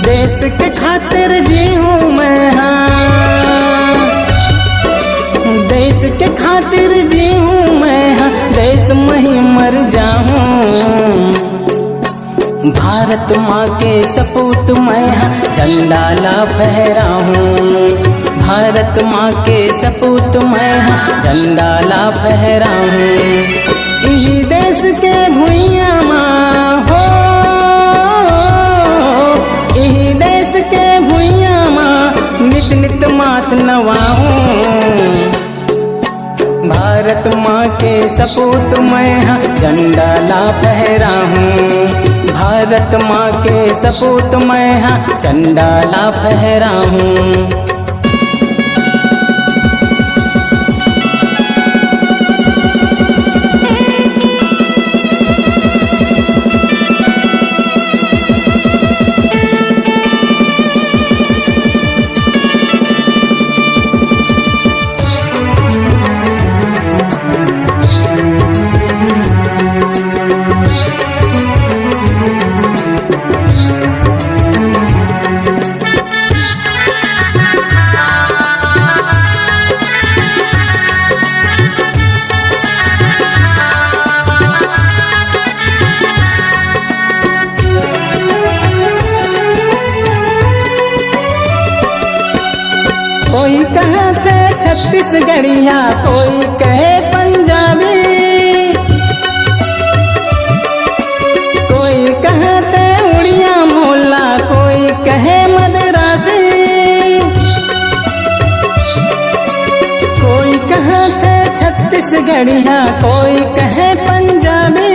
देश के खातिर जीऊँ मैं, हाँ देश के खातिर जीऊँ मैं, हाँ देश में ही मर जाऊँ। भारत माँ के सपूत मैं, हाँ झंडा ला फहराऊँ। भारत माँ के सपूत मैं, हाँ झंडा ला फहराऊँ। इसी देश के भुइयाँ माँ हो, इही देश के भुइयाँ माँ नित नित मात नवाऊँ। भारत माँ के सपूत मैं, हाँ झंडा ला फहराऊँ। भारत माँ के सपूत मैं, हाँ झंडा ला फहराऊँ। कोई कहते छत्तीसगढ़िया, कोई कहे पंजाबी, कोई कहते उड़िया मोला, कोई कहे मद्रासी, कोई कहते छत्तीसगढ़िया, कोई कहे पंजाबी,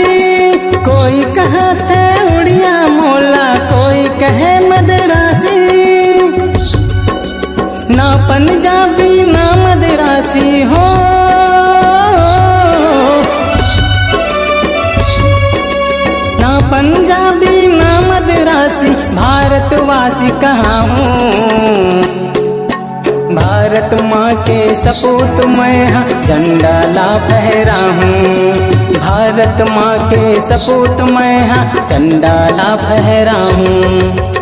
कोई कहते उड़िया मोला, कोई कहे मद्रासी। ना पंजाबी ना मद्रासी हो, ना पंजाबी ना मद्रासी, भारतवासी कहाँ हूँ। भारत माँ के सपूत मैं, हाँ झंडा ला फहराऊँ। भारत माँ के सपूत मैं, हाँ झंडा ला फहराऊँ।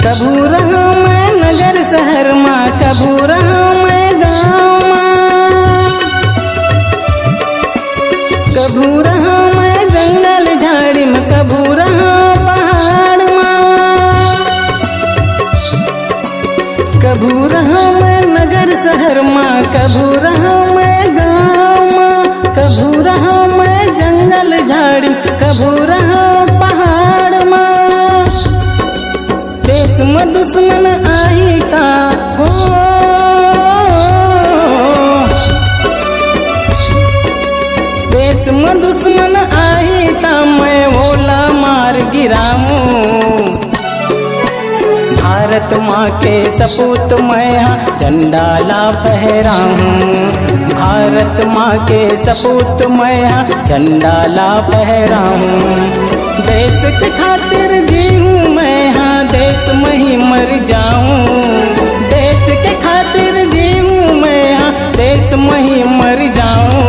कभू रहूँ मैं नगर शहर माँ, कभू रहूँ मैं गाँव माँ, कभू रहूँ मैं जंगल झाड़ी में, कभू रहूँ पहाड़ माँ, कभू रहूँ मैं नगर शहर माँ, कभू रहूँ मैं गाँव माँ, कभू रहूँ मैं जंगल झाड़ी, कभू रहूँ पहाड़ माँ। देश में दुश्मन आई का हो, देश में दुश्मन आई का मैं ओला मार गिराऊँ। भारत माँ के सपूत मैं, हाँ झंडा ला फहराऊँ। भारत माँ के सपूत मैं, हाँ झंडा ला फहराऊँ। देश के खातिर जीऊँ मैं, हाँ देश में ही मर जाऊँ। देश के खातिर जीऊँ मैं, हाँ देश में ही मर जाऊँ।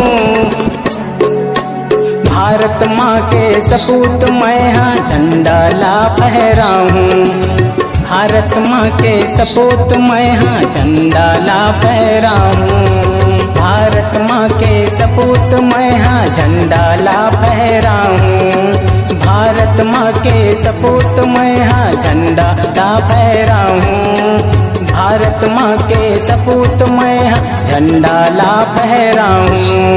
भारत माँ के सपूत मैं, हाँ झंडा ला फहराऊँ। भारत माँ के सपूत मैं हाँ झंडा ला फहराऊं। भारत माँ के सपूत मैं हाँ झंडा ला फहराऊं। भारत माँ के सपूत मैं हाँ झंडा ला फहराऊं। भारत माँ के सपूत मैं हाँ झंडा ला फहराऊं।